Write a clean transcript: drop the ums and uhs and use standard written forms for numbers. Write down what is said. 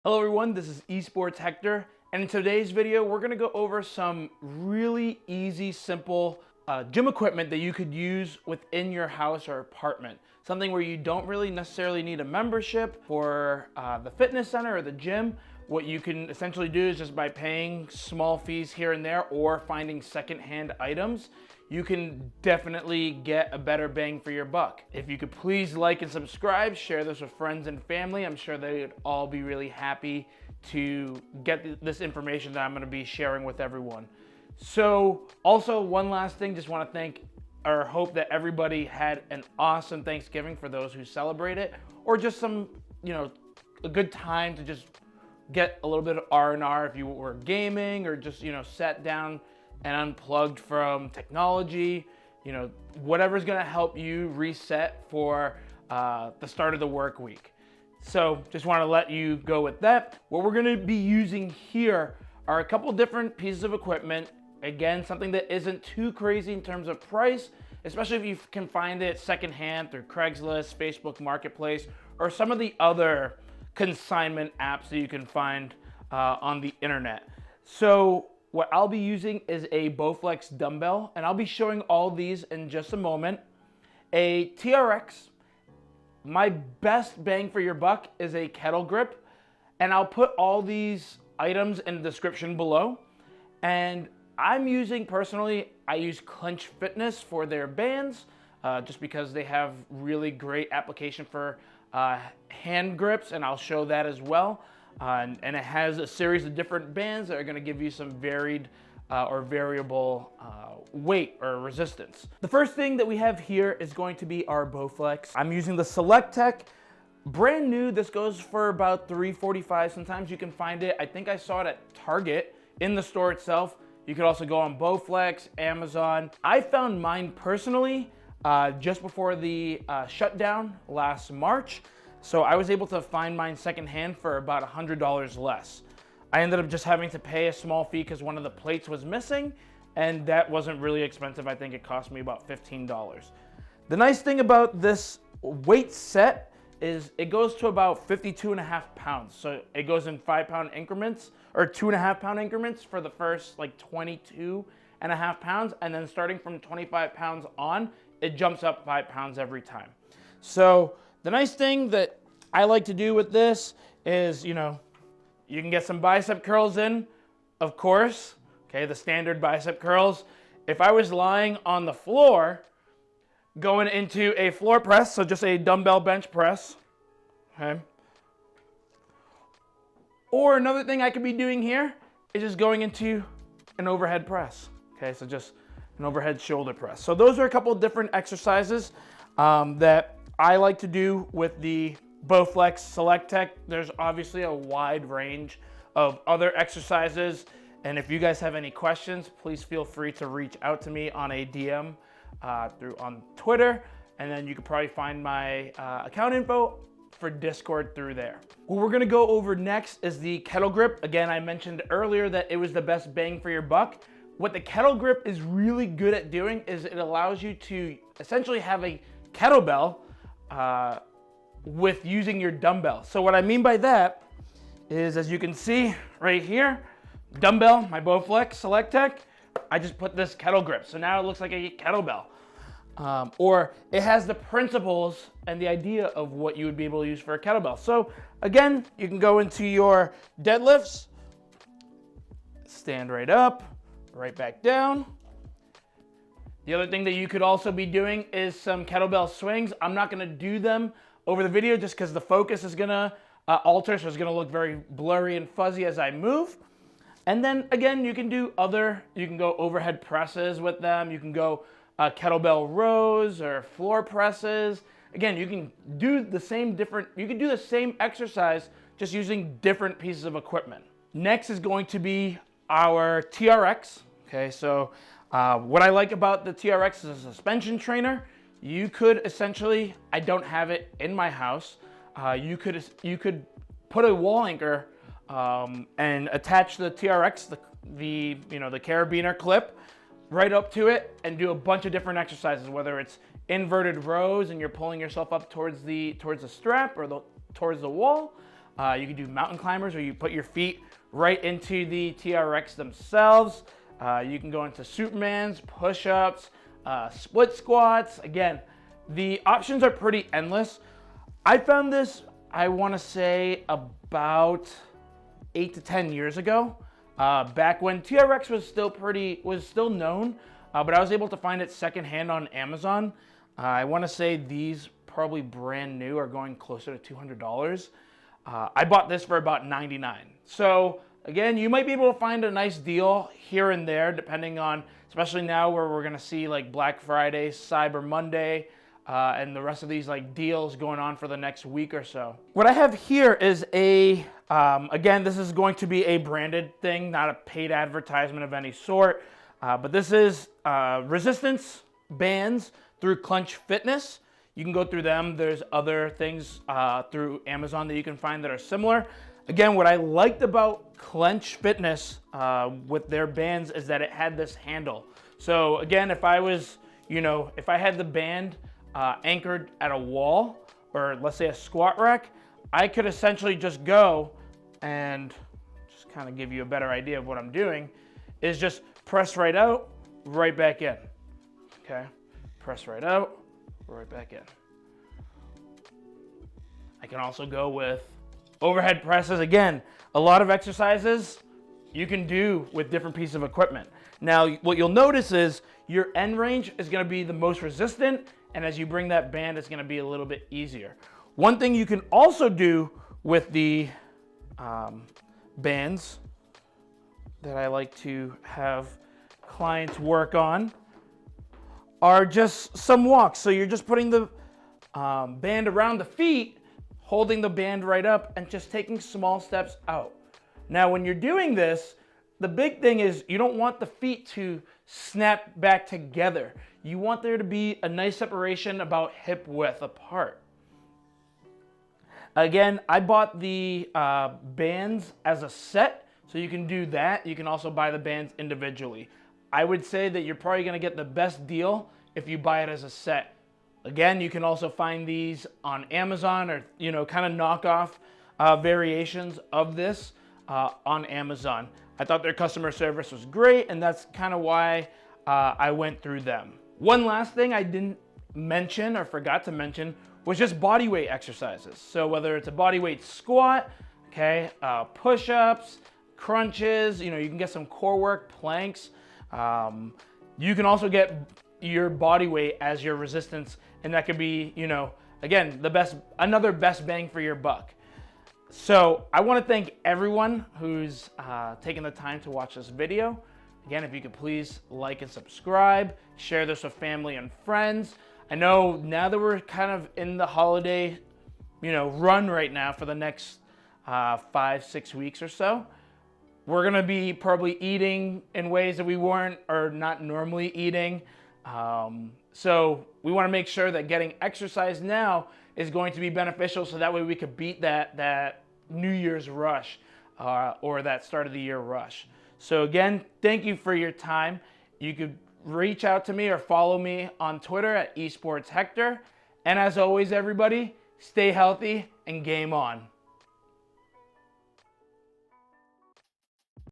Hello everyone, this is Esports Hector, and in today's video we're going to go over some really easy, simple gym equipment that you could use within your house or apartment. Something where you don't really necessarily need a membership for the fitness center or the gym. What you can essentially do is just by paying small fees here and there or finding secondhand items, you can definitely get a better bang for your buck. If you could please like and subscribe, share this with friends and family. I'm sure they would all be really happy to get this information that I'm gonna be sharing with everyone. So also one last thing, just wanna thank or hope that everybody had an awesome Thanksgiving for those who celebrate it, or just some, a good time to just get a little bit of R&R if you were gaming or just, sat down and unplugged from technology, whatever's gonna help you reset for the start of the work week. So just wanna let you go with that. What we're gonna be using here are a couple different pieces of equipment. Again, something that isn't too crazy in terms of price, especially if you can find it secondhand through Craigslist, Facebook Marketplace, or some of the other consignment apps that you can find on the internet. So what I'll be using is a Bowflex dumbbell, and I'll be showing all these in just a moment. A TRX, my best bang for your buck is a Kettle Gryp, and I'll put all these items in the description below. And I'm using, personally, I use Clinch Fitness for their bands, just because they have really great application for hand grips, and I'll show that as well. And it has a series of different bands that are going to give you some varied or variable weight or resistance. The first thing that we have here is going to be our Bowflex. I'm using the Selecttech, brand new. This goes for about $345. Sometimes you can find it, I think I saw it at Target in the store itself. You could also go on Bowflex, Amazon. I found mine personally just before the shutdown last March. So I was able to find mine secondhand for about $100 less. I ended up just having to pay a small fee because one of the plates was missing, and that wasn't really expensive. I think it cost me about $15. The nice thing about this weight set is it goes to about 52.5 pounds. So it goes in 5-pound increments, or 2.5-pound increments for the first like 22.5 pounds. And then starting from 25 pounds on, it jumps up 5 pounds every time. So the nice thing that I like to do with this is, you can get some bicep curls in, of course, okay, the standard bicep curls. If I was lying on the floor, going into a floor press, so just a dumbbell bench press, okay. Or another thing I could be doing here is just going into an overhead press, okay, so just an overhead shoulder press. So those are a couple of different exercises that I like to do with the Bowflex Selecttech. There's obviously a wide range of other exercises, and if you guys have any questions, please feel free to reach out to me on a DM on Twitter, and then you can probably find my account info for Discord through there. What we're gonna go over next is the Kettle Gryp. Again, I mentioned earlier that it was the best bang for your buck. What the Kettle Gryp is really good at doing is it allows you to essentially have a kettlebell with using your dumbbell. So what I mean by that is, as you can see right here, dumbbell, my Bowflex Selecttech, I just put this Kettle Gryp. So now it looks like a kettlebell. Or it has the principles and the idea of what you would be able to use for a kettlebell. So again, you can go into your deadlifts, stand right up, right back down. The other thing that you could also be doing is some kettlebell swings. I'm not gonna do them over the video just because the focus is gonna alter, so it's gonna look very blurry and fuzzy as I move. And then again, you can do you can go overhead presses with them. You can go kettlebell rows or floor presses. Again, you can do the same exercise just using different pieces of equipment. Next is going to be our TRX. Okay, so what I like about the TRX is a suspension trainer. You could essentially, I don't have it in my house, you could put a wall anchor and attach the TRX, the carabiner clip, right up to it and do a bunch of different exercises, whether it's inverted rows and you're pulling yourself up towards the strap or towards the wall, You can do mountain climbers, where you put your feet right into the TRX themselves. You can go into Supermans, push-ups, split squats. Again, the options are pretty endless. I found this, I want to say, about 8 to 10 years ago, back when TRX was still known, but I was able to find it secondhand on Amazon. I want to say these, probably brand new, are going closer to $200. I bought this for about $99. So again, you might be able to find a nice deal here and there, depending on, especially now where we're going to see like Black Friday, Cyber Monday, and the rest of these like deals going on for the next week or so. What I have here is a, again, this is going to be a branded thing, not a paid advertisement of any sort, but this is resistance bands through Clench Fitness. You can go through them. There's other things through Amazon that you can find that are similar. Again, what I liked about Clench Fitness with their bands is that it had this handle. So again, if I was, if I had the band anchored at a wall, or let's say a squat rack, I could essentially just go and just kind of give you a better idea of what I'm doing, is just press right out, right back in. Okay, press right out, right back in. I can also go with overhead presses. Again, a lot of exercises you can do with different pieces of equipment. Now, what you'll notice is your end range is going to be the most resistant, and as you bring that band, it's going to be a little bit easier. One thing you can also do with the bands that I like to have clients work on are just some walks. So you're just putting the band around the feet, holding the band right up, and just taking small steps out. Now, when you're doing this, the big thing is you don't want the feet to snap back together. You want there to be a nice separation about hip width apart. Again, I bought the bands as a set, so you can do that. You can also buy the bands individually. I would say that you're probably going to get the best deal if you buy it as a set. Again, you can also find these on Amazon, or kind of knockoff variations of this on Amazon. I thought their customer service was great, and that's kind of why I went through them. One last thing I didn't mention or forgot to mention was just body weight exercises. So whether it's a body weight squat, okay, push-ups, crunches, you can get some core work, planks. You can also get your body weight as your resistance, and that could be, again, another best bang for your buck. So I want to thank everyone who's taken the time to watch this video. Again, if you could please like and subscribe, share this with family and friends. I know now that we're kind of in the holiday, run right now for the next 5-6 weeks or so, we're gonna be probably eating in ways that we weren't or not normally eating. So we want to make sure that getting exercise now is going to be beneficial, so that way we could beat that New Year's rush or that start of the year rush. So again, thank you for your time. You could reach out to me or follow me on Twitter at eSportsHector. And as always, everybody, stay healthy and game on.